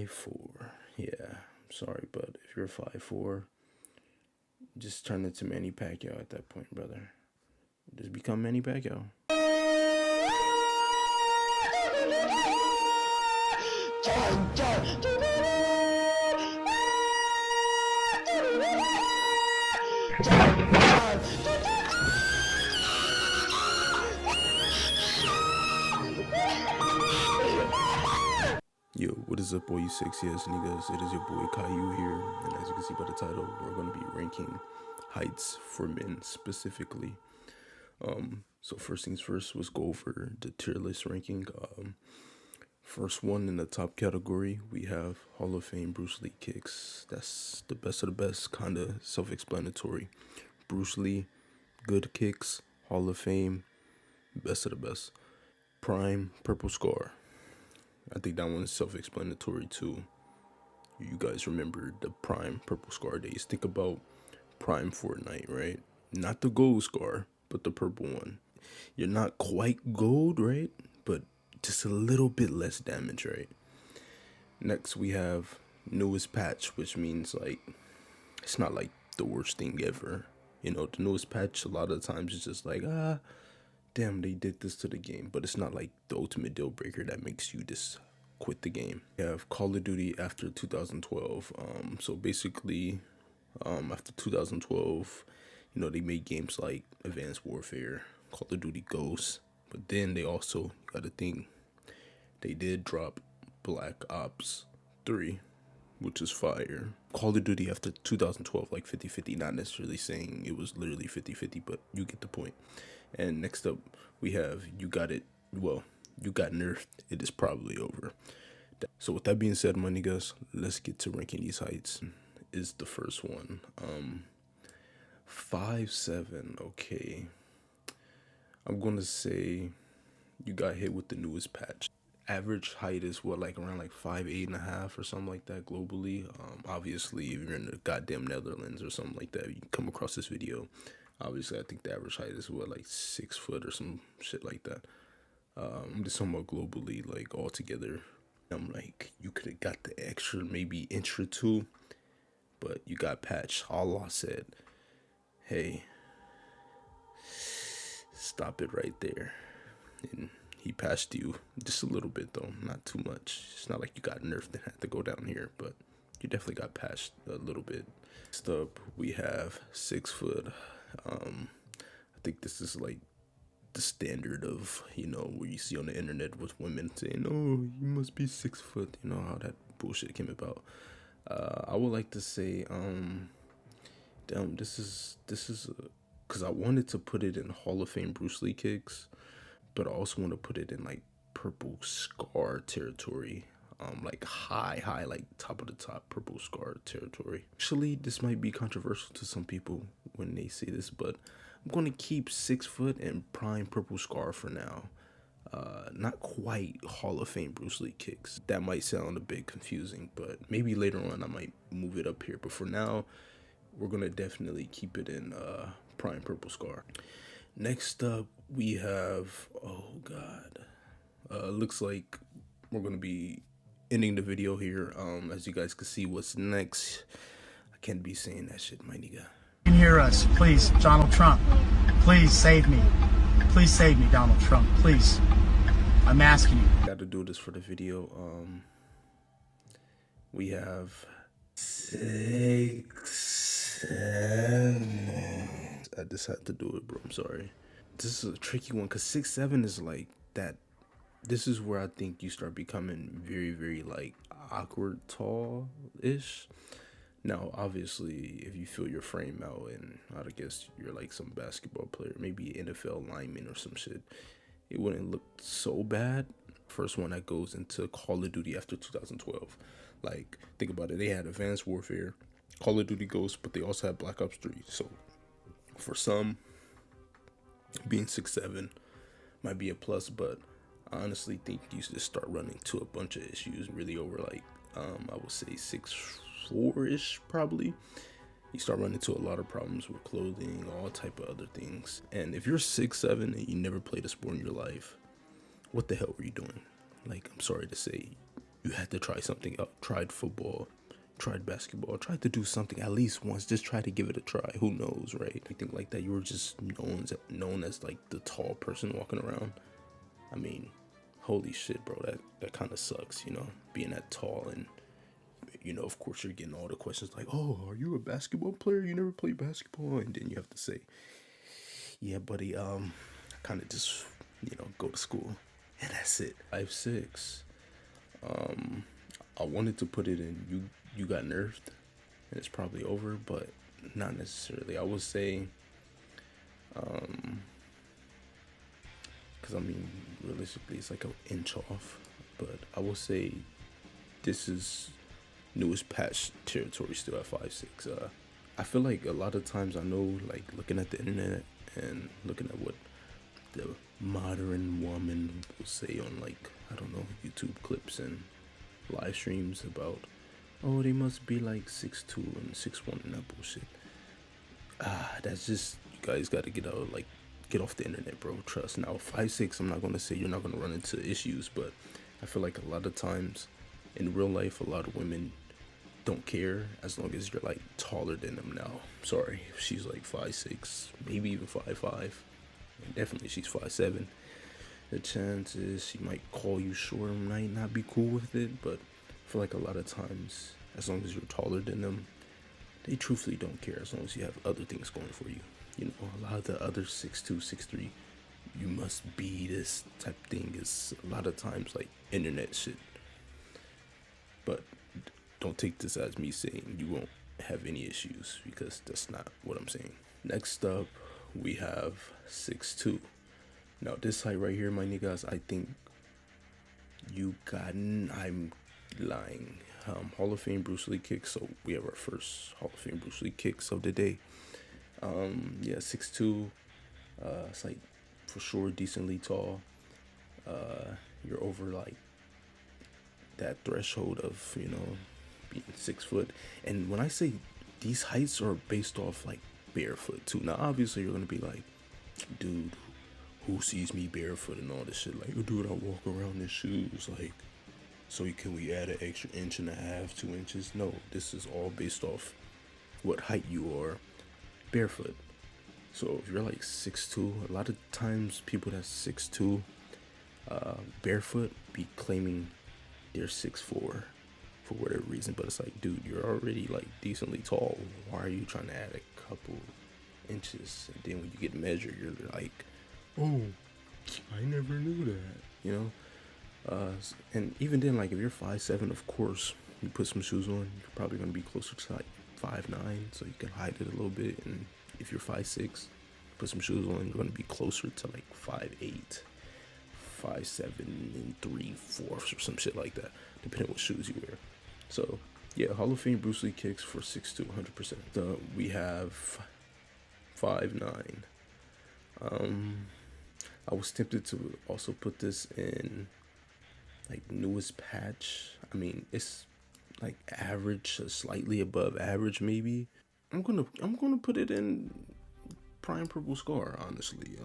5'4". Yeah, sorry, but if you're 5'4", just turn into Manny Pacquiao at that point, brother. Just become Manny Pacquiao. Yo, what is up, all you sexy ass niggas? It is your boy Caillou here, and as you can see by the title, we're gonna be ranking heights for men specifically. So first things first, let's go over the tier list ranking. First one in the top category, we have Hall of Fame Bruce Lee kicks. That's the best of the best, kinda self-explanatory. Bruce Lee, good kicks, Hall of Fame, best of the best. Prime Purple Scar. I think that one's self-explanatory too. You guys remember the Prime Purple Scar days. Think about Prime Fortnite, right? Not the gold scar, but the purple one. You're not quite gold, right? But just a little bit less damage, right? Next, we have newest patch, which means like it's not like the worst thing ever. You know, the newest patch a lot of the times it's just like, damn, they did this to the game, but it's not like the ultimate deal breaker that makes you just quit the game. We have Call of Duty after 2012. So basically, after 2012, you know, they made games like Advanced Warfare, Call of Duty Ghosts, but then they also got a thing. They did drop Black Ops 3, which is fire. Call of Duty after 2012, like 50-50, not necessarily saying it was literally 50-50, but you get the point. And next up, we have You Got It. Well, You Got Nerfed. It is probably over. So with that being said, my niggas, let's get to ranking these heights. Is the first one. 5'7". Okay. I'm gonna say you got hit with the newest patch. Average height is what, like around like 5'8.5" or something like that globally. Obviously, if you're in the goddamn Netherlands or something like that, you come across this video. Obviously, I think the average height is what, like 6 foot or some shit like that. I'm just talking about globally, like all together. I'm like, you could have got the extra maybe inch or two, but you got patched. Allah said, hey, stop it right there. And he patched you just a little bit though, not too much. It's not like you got nerfed and had to go down here, but you definitely got patched a little bit. Next up, we have 6 foot. I think this is like the standard of, you know, where you see on the internet with women saying, oh, you must be 6 foot. You know how that bullshit came about. I would like to say, damn, this is because I wanted to put it in Hall of Fame Bruce Lee kicks, but I also want to put it in like Purple Scar territory. Like high, like top of the top Purple Scar territory. Actually, this might be controversial to some people when they say this, but I'm going to keep 6 foot and Prime Purple Scar for now. Not quite Hall of Fame Bruce Lee kicks. That might sound a bit confusing, but maybe later on I might move it up here. But for now, we're going to definitely keep it in Prime Purple Scar. Next up, we have, oh God, looks like we're going to be ending the video here. As you guys can see what's next. I can't be saying that shit, my nigga. You can hear us, please, Donald Trump. Please save me. Please save me, Donald Trump. Please. I'm asking you. Got to do this for the video. We have 6, 7. I just had to do it, bro. I'm sorry. This is a tricky one because 6, 7 is like that. This is where I think you start becoming very, very like awkward tall-ish. Now, obviously, if you fill your frame out and I guess you're like some basketball player, maybe NFL lineman or some shit, it wouldn't look so bad. First one that goes into Call of Duty after 2012. Like, think about it. They had Advanced Warfare, Call of Duty Ghosts, but they also had Black Ops 3. So, for some, being 6'7" might be a plus, but I honestly think you just start running to a bunch of issues really over like, I would say 6'4" probably. You start running into a lot of problems with clothing, all type of other things. And if you're 6'7" and you never played a sport in your life, what the hell were you doing? Like, I'm sorry to say, you had to try something out. Tried football, tried basketball, tried to do something at least once. Just try to give it a try. Who knows, right? I think like that. You were just known as like the tall person walking around. I mean, holy shit, bro. That kind of sucks, being that tall and. Of course, you're getting all the questions like, "Oh, are you a basketball player? You never played basketball?" And then you have to say, "Yeah, buddy. I kind of just, go to school, and that's it." 5'6". I wanted to put it in. You got nerfed, and it's probably over, but not necessarily. I would say, because I mean, realistically, it's like an inch off. But I will say, this is newest patch territory still at 5'6". I feel like a lot of times I know, like looking at the internet and looking at what the modern woman will say on, like, I don't know, YouTube clips and live streams about, oh, they must be like 6'2" and 6'1" and that bullshit. That's just, you guys got to get off the internet, bro. Trust. Now 5'6", I'm not gonna say you're not gonna run into issues, but I feel like a lot of times in real life, a lot of women don't care as long as you're like taller than them. Now, sorry, if she's like 5'6", maybe even 5'5", definitely she's 5'7", the chances she might call you short might not be cool with it. But I feel like a lot of times, as long as you're taller than them, they truthfully don't care as long as you have other things going for you. A lot of the other 6'2", 6'3", you must be this type thing is a lot of times like internet shit. But don't take this as me saying you won't have any issues, because that's not what I'm saying. Next up, we have 6'2". Now this height right here, my niggas, I think I'm lying. Hall of Fame Bruce Lee kick. So we have our first Hall of Fame Bruce Lee kicks of the day. 6'2". It's like for sure decently tall. You're over like that threshold of being 6 foot. And when I say these heights are based off like barefoot too. Now obviously you're gonna be like, dude, who sees me barefoot and all this shit? Like, dude, I walk around in shoes. Like, so can we add an extra 1.5 inches, 2 inches? No, this is all based off what height you are barefoot. So if you're like 6'2", a lot of times people that's 6'2", barefoot be claiming they're 6'4" for whatever reason. But it's like, dude, you're already like decently tall. Why are you trying to add a couple inches? And then when you get measured, you're like, oh, I never knew that. And even then, like if you're 5'7", of course, you put some shoes on, you're probably gonna be closer to like 5'9", so you can hide it a little bit. And if you're 5'6", put some shoes on, you're gonna be closer to like 5'8", 5'7" and 3/4 or some shit like that, depending on what shoes you wear. So yeah, Hall of Fame Bruce Lee kicks for 6'2", 100%. We have 5'9". I was tempted to also put this in like newest patch. I mean, it's like average, slightly above average maybe. I'm gonna put it in Prime Purple Scar, honestly.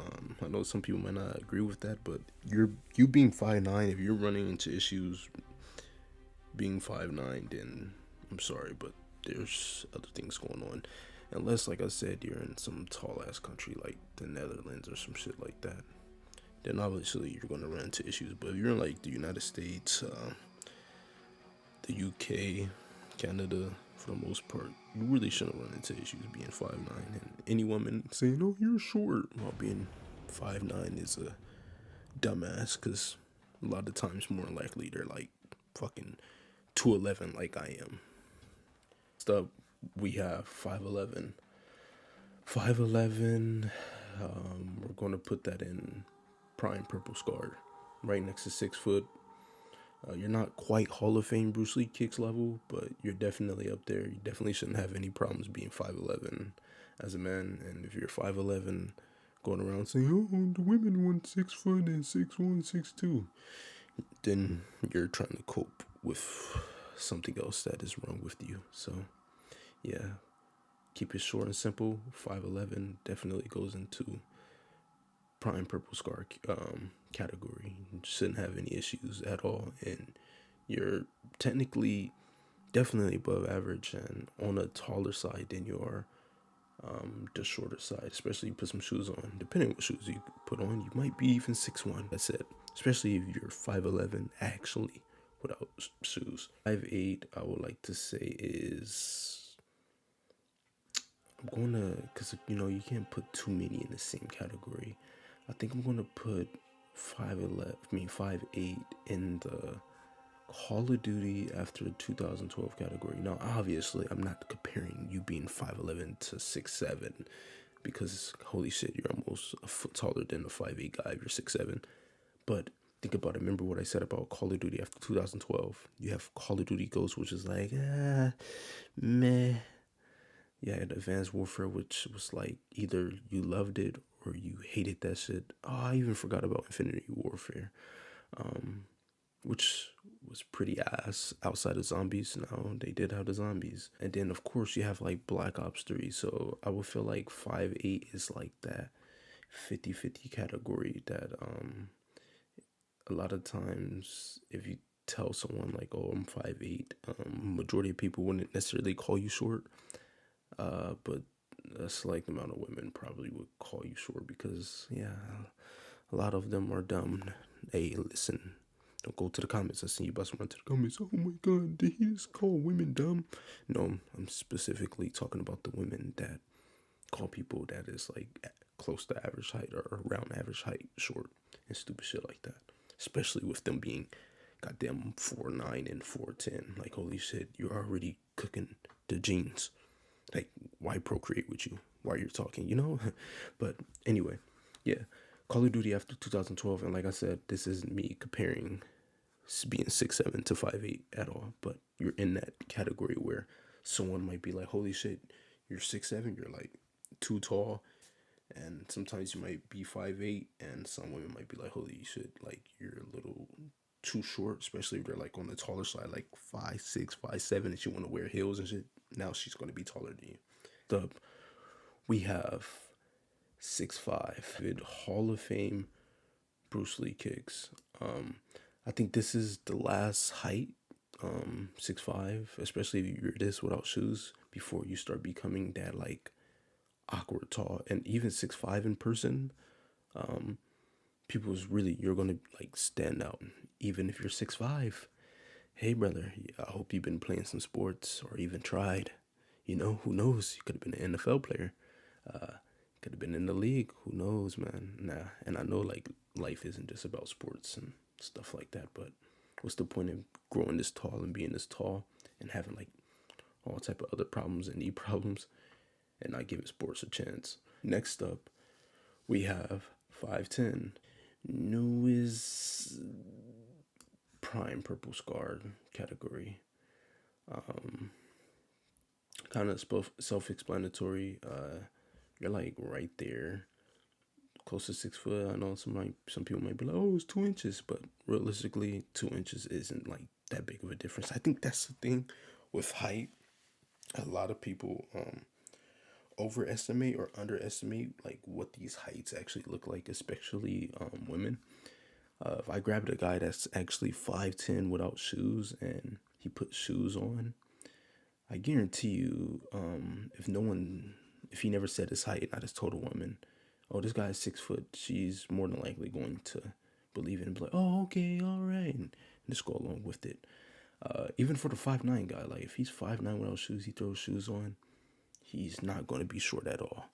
I know some people might not agree with that, but you being 5'9", if you're running into issues being 5'9", then I'm sorry, but there's other things going on. Unless, like I said, you're in some tall ass country like the Netherlands or some shit like that, then obviously you're gonna run into issues. But if you're in like the United States, the UK, Canada, for the most part, you really shouldn't run into issues being 5'9". And any woman saying, "Oh, you're short," while being 5'9" is a dumbass, because a lot of times more likely they're like fucking 2'11" like I am. Stuff. We have 5'11". 5'11". We're gonna put that in Prime Purple Scar, right next to 6 foot. You're not quite Hall of Fame Bruce Lee kicks level, but you're definitely up there. You definitely shouldn't have any problems being 5'11" as a man. And if you're 5'11", going around saying, "Oh, the women want 6 foot and 6'1", 6'2", then you're trying to cope with something else that is wrong with you. So yeah, keep it short and simple. 5'11" definitely goes into Prime Purple Scar category. You shouldn't have any issues at all, and You're technically definitely above average and on a taller side than you are the shorter side, especially you put some shoes on. Depending on what shoes you put on, you might be even 6'1". That's it. Especially if you're 5'11", actually, without shoes. 5'8", I would like to say is, I'm gonna, cause you can't put too many in the same category. I think I'm gonna put 5'8" in the Call of Duty after the 2012 category. Now, obviously, I'm not comparing you being 5'11" to 6'7", because holy shit, you're almost a foot taller than a 5'8" guy if you're 6'7". But think about it. Remember what I said about Call of Duty after 2012. You have Call of Duty Ghosts, which is like, meh. You had Advanced Warfare, which was like either you loved it or you hated that shit. Oh, I even forgot about Infinity Warfare, which was pretty ass outside of zombies. Now they did have the zombies. And then, of course, you have like Black Ops 3. So I would feel like 5'8" is like that 50-50 category that a lot of times if you tell someone like, oh, I'm 5'8", majority of people wouldn't necessarily call you short. But a select amount of women probably would call you short because, yeah, a lot of them are dumb. Hey, listen, don't go to the comments. I see you about to run to the comments. Oh my God, did he just call women dumb? No, I'm specifically talking about the women that call people that is like close to average height or around average height short and stupid shit like that. Especially with them being goddamn 4'9" and 4'10". Like, holy shit, you're already cooking the genes. Like, why procreate with you while you're talking? But anyway, yeah, Call of Duty after 2012, and like I said, this isn't me comparing being 6'7" to 5'8" at all, but you're in that category where someone might be like, holy shit, you're 6'7", you're like too tall, and sometimes you might be 5'8", and some women might be like, holy shit, like you're a little too short, especially if they're like on the taller side, like 5'6", 5'7", and she want to wear heels and shit. Now she's going to be taller than you. Up, we have 6'5", with Hall of Fame Bruce Lee kicks. I think this is the last height, 6'5", especially if you're this without shoes, before you start becoming that like awkward tall. And even 6'5" in person, people's really, you're gonna like stand out even if you're 6'5". Hey brother, I hope you've been playing some sports or even tried. Who knows? You could have been an NFL player. Could have been in the league. Who knows, man? Nah. And I know like life isn't just about sports and stuff like that, but what's the point of growing this tall and being this tall and having like all type of other problems and knee problems and not giving sports a chance? Next up, we have 5'10". New is prime purple scar category. Kind of self-explanatory. You're like right there, close to 6 foot. I know some people might be like, oh, it's 2 inches, but realistically, 2 inches isn't like that big of a difference. I think that's the thing with height. A lot of people overestimate or underestimate like what these heights actually look like, especially women. If I grabbed a guy that's actually 5'10" without shoes and he put shoes on, I guarantee you, if he never said his height, not his total woman, oh, this guy's 6 foot, she's more than likely going to believe it and be like, oh, okay, all right, and just go along with it. Even for the 5'9" guy, like if he's 5'9" without shoes, he throws shoes on, he's not going to be short at all.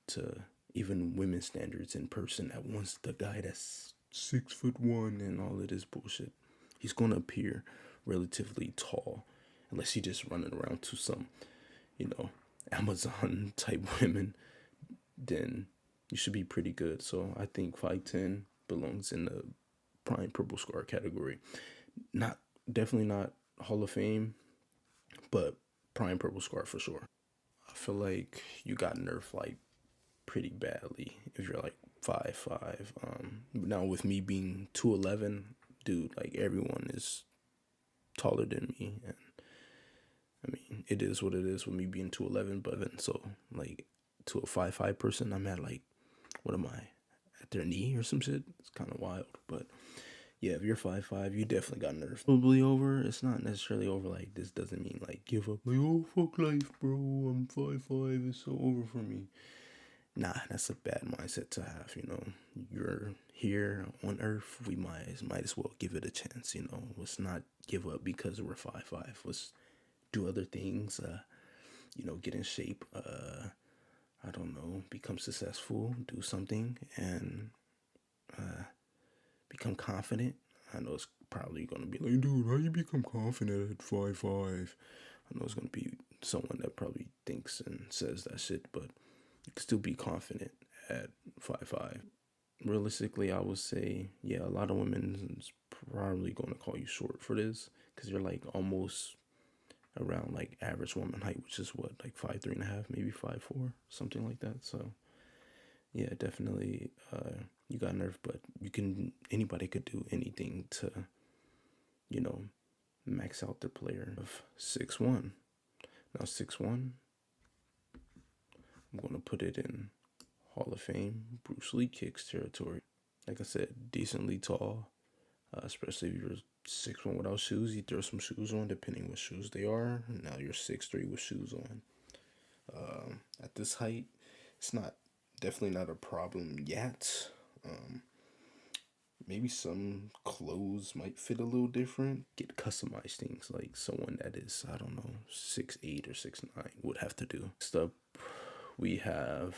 To even women's standards in person, at once the guy that's 6'1" and all of this bullshit, he's going to appear relatively tall, unless he just running around to some, Amazon type women, then you should be pretty good. So I think 5'10" belongs in the prime purple scar category. Definitely not Hall of Fame, but prime purple scar for sure. I feel like you got nerfed like pretty badly if you're like 5'5". Now with me being 2'11", dude, like everyone is taller than me, and I mean it is what it is with me being 2'11", but then so like to a 5'5" person, I'm at like, what am I, at their knee or some shit? It's kind of wild, but Yeah, if you're 5'5", you definitely got nerfed. Probably over. It's not necessarily over. Like, this doesn't mean like give up. Like, oh fuck life, bro. I'm 5'5". It's so over for me. Nah, that's a bad mindset to have. You know, you're here on Earth. We might as well give it a chance. You know, let's not give up because we're 5'5". Let's do other things. You know, get in shape. I don't know, become successful, do something, and become confident. I know it's probably gonna be like, dude, how you become confident at 5'5"? I know it's gonna be someone that probably thinks and says that shit, but you can still be confident at 5'5". Realistically, I would say, yeah, a lot of women is probably gonna call you short for this because you're like almost around like average woman height, which is what, like 5'3.5", maybe 5'4", something like that. So yeah, definitely you got nerfed, but anybody could do anything to, you know, max out their player of 6'1". Now 6'1", I'm gonna put it in Hall of Fame Bruce Lee kicks territory. Like I said, decently tall, especially if you're 6'1" without shoes. You throw some shoes on, depending what shoes they are. Now you're 6'3" with shoes on. At this height, it's definitely not a problem yet. Maybe some clothes might fit a little different. Get customized things like someone that is, I don't know, 6'8" or 6'9" would have to do. Next up, we have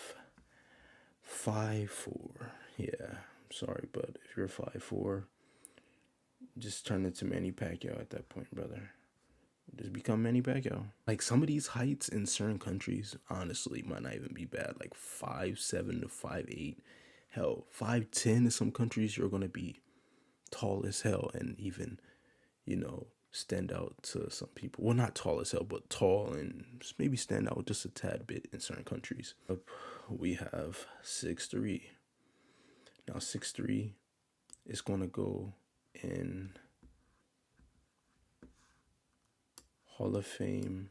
5'4". Yeah, I'm sorry, but if you're 5'4", just turn into Manny Pacquiao at that point, brother. Just become Manny Pacquiao. Like, some of these heights in certain countries, honestly, might not even be bad. Like 5'7" to 5'8". Hell, 5'10" in some countries, you're gonna be tall as hell and even, you know, stand out to some people. Well, not tall as hell, but tall and maybe stand out just a tad bit in certain countries. We have 6'3". Now 6'3" is gonna go in Hall of Fame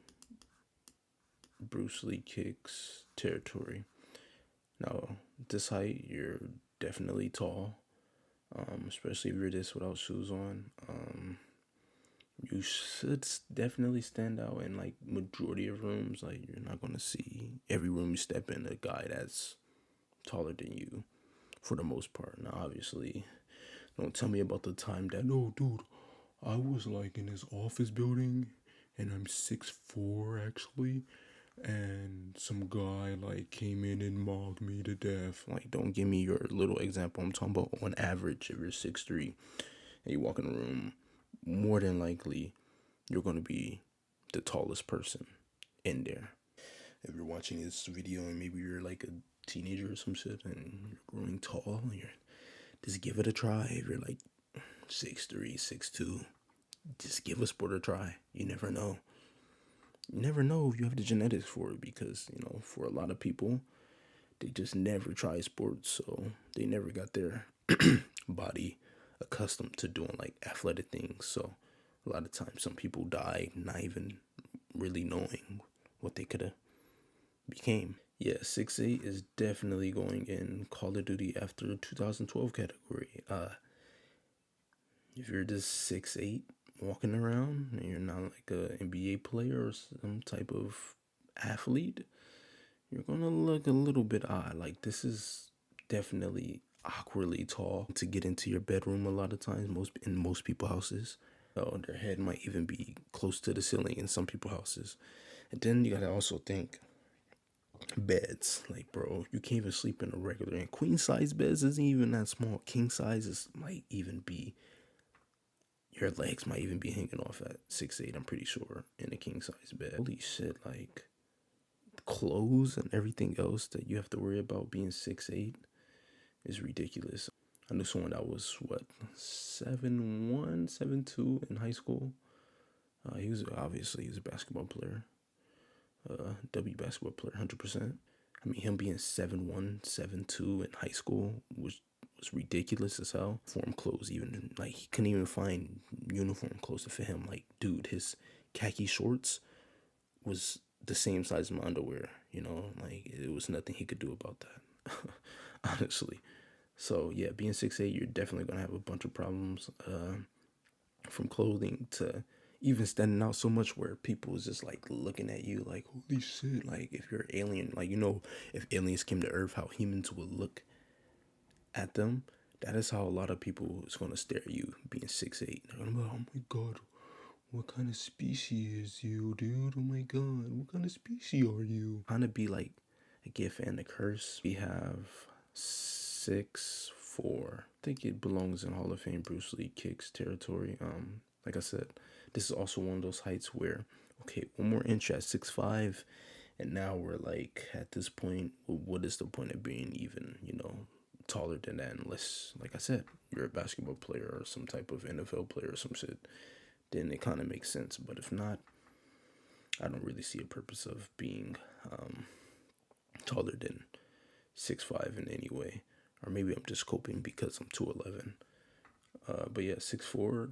Bruce Lee kicks territory. Now, this height, you're definitely tall, especially if you're this without shoes on. You should definitely stand out in like majority of rooms. Like, you're not gonna see every room you step in a guy that's taller than you, for the most part. Now, obviously, don't tell me about the time that, no, dude, I was like in this office building and I'm 6'4" actually, and some guy like came in and mocked me to death. Like, don't give me your little example. I'm talking about on average, if you're 6'3" and you walk in a room, more than likely you're gonna be the tallest person in there. If you're watching this video and maybe you're like a teenager or some shit and you're growing tall, just give it a try. If you're like 6'3", 6'2", just give a sport a try. You never know. You never know if you have the genetics for it, because, you know, for a lot of people, they just never try sports, so they never got their body accustomed to doing like athletic things. So a lot of times some people die not even really knowing what they could have became. Yeah, 6'8" is definitely going in Call of Duty after 2012 category. If you're just 6'8" walking around and you're not like a NBA player or some type of athlete, you're gonna look a little bit odd. Like, this is definitely awkwardly tall to get into your bedroom a lot of times, in most people's houses. So their head might even be close to the ceiling in some people's houses. And then you gotta also think beds. Like, bro, you can't even sleep in a regular, and queen size beds isn't even that small. King sizes might even be, your legs might even be hanging off at 6'8", I'm pretty sure, in a king size bed. Holy shit, like, clothes and everything else that you have to worry about being 6'8" is ridiculous. I knew someone that was, what, 7'1", 7'2" in high school. He was a basketball player. W basketball player, 100%. I mean, him being 7'1", 7'2" in high school was ridiculous as hell. Uniform clothes, even, like, he couldn't even find uniform clothes to fit him. Like, dude, his khaki shorts was the same size as my underwear, you know? Like, it was nothing he could do about that. Honestly. So yeah, being 6'8", you're definitely gonna have a bunch of problems, from clothing to even standing out so much where people is just like looking at you like holy shit. Like if you're an alien, like if aliens came to Earth, how humans would look at them. That is how a lot of people is gonna stare at you being 6'8". They're gonna be like, oh my god, what kind of species is you, dude? Oh my god, what kind of species are you? Kind of be like a gift and a curse. We have 6'4". I think it belongs in Hall of Fame Bruce Lee kicks territory. Like I said, this is also one of those heights where, okay, one more inch at 6'5", and now we're like at this point, what is the point of being even, taller than that? Unless, like I said, you're a basketball player or some type of NFL player or some shit, then it kind of makes sense. But if not, I don't really see a purpose of being taller than 6'5" in any way. Or maybe I'm just coping because I'm 2'11". But yeah, 6'4",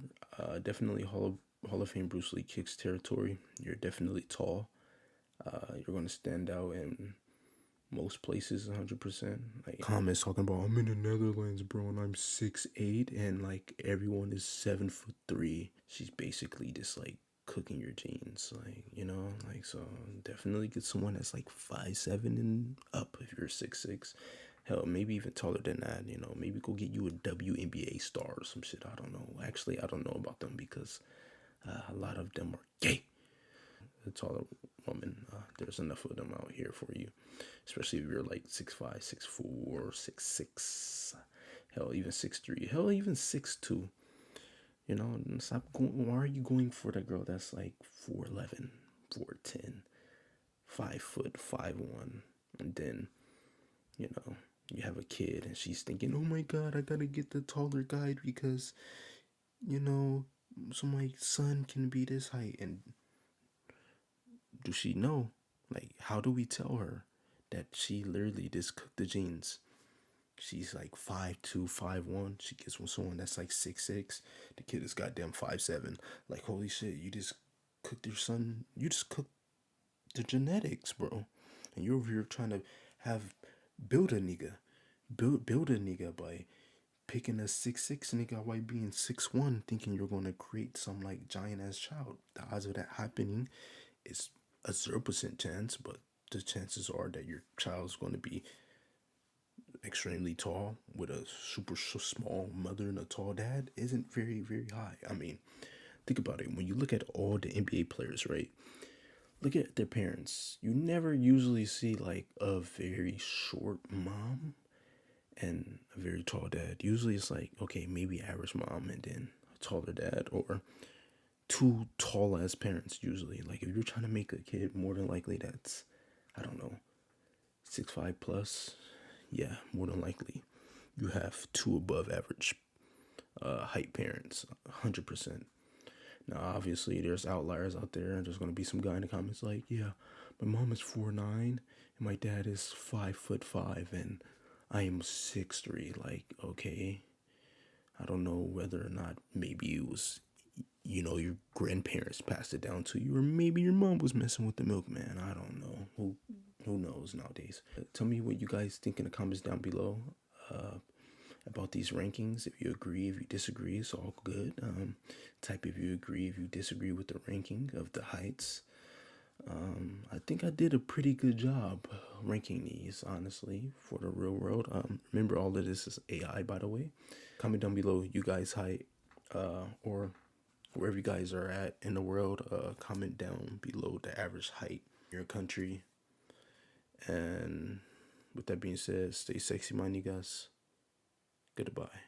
definitely Hall of Fame Bruce Lee kicks territory. You're definitely tall. You're gonna stand out in most places 100%. Like comments talking about I'm in the Netherlands, bro, and I'm 6'8", and like everyone is 7'3". She's basically just like cooking your jeans, like like. So definitely get someone that's like 5'7" and up if you're 6'6". Hell, maybe even taller than that. Maybe go get you a WNBA star or some shit. I don't know. Actually, I don't know about them because a lot of them are gay. A taller woman, there's enough of them out here for you, especially if you're like 6'5", 6'4", 6'6", hell even 6'3", hell even 6'2". Stop going. Why are you going for the girl that's like 4'11", 4'10", 5', 5'1", and then you have a kid and she's thinking, oh my god, I gotta get the taller guy because so my son can be this height. And do she know? Like, how do we tell her that she literally just cooked the jeans? She's like 5'2", 5'1". She gets with someone that's like 6'6". The kid is goddamn 5'7". Like, holy shit, you just cooked your son. You just cooked the genetics, bro. And you're over here trying to build a nigga. Build a nigga by picking a 6'6" nigga while being 6'1", thinking you're gonna create some like giant ass child. The odds of that happening is a 0% chance, but the chances are that your child's going to be extremely tall with a super small mother and a tall dad isn't very, very high. I mean, think about it. When you look at all the NBA players, right? Look at their parents. You never usually see like a very short mom and a very tall dad. Usually it's like, okay, maybe average mom and then a taller dad, or two tall ass parents usually. Like if you're trying to make a kid, more than likely that's, I don't know, 6'5" plus. Yeah, more than likely you have two above average height parents, 100%. Now obviously there's outliers out there, and there's gonna be some guy in the comments like, yeah, my mom is 4'9" and my dad is 5'5" and I am 6'3". Like, okay, I don't know whether or not maybe it was, your grandparents passed it down to you, or maybe your mom was messing with the milkman. I don't know. Who knows nowadays? Tell me what you guys think in the comments down below about these rankings. If you agree, if you disagree, it's all good. Type if you agree, if you disagree with the ranking of the heights. I think I did a pretty good job ranking these, honestly, for the real world. Remember, all of this is AI, by the way. Comment down below you guys' height, or wherever you guys are at in the world. Comment down below the average height in your country. And with that being said, stay sexy, my niggas. Goodbye.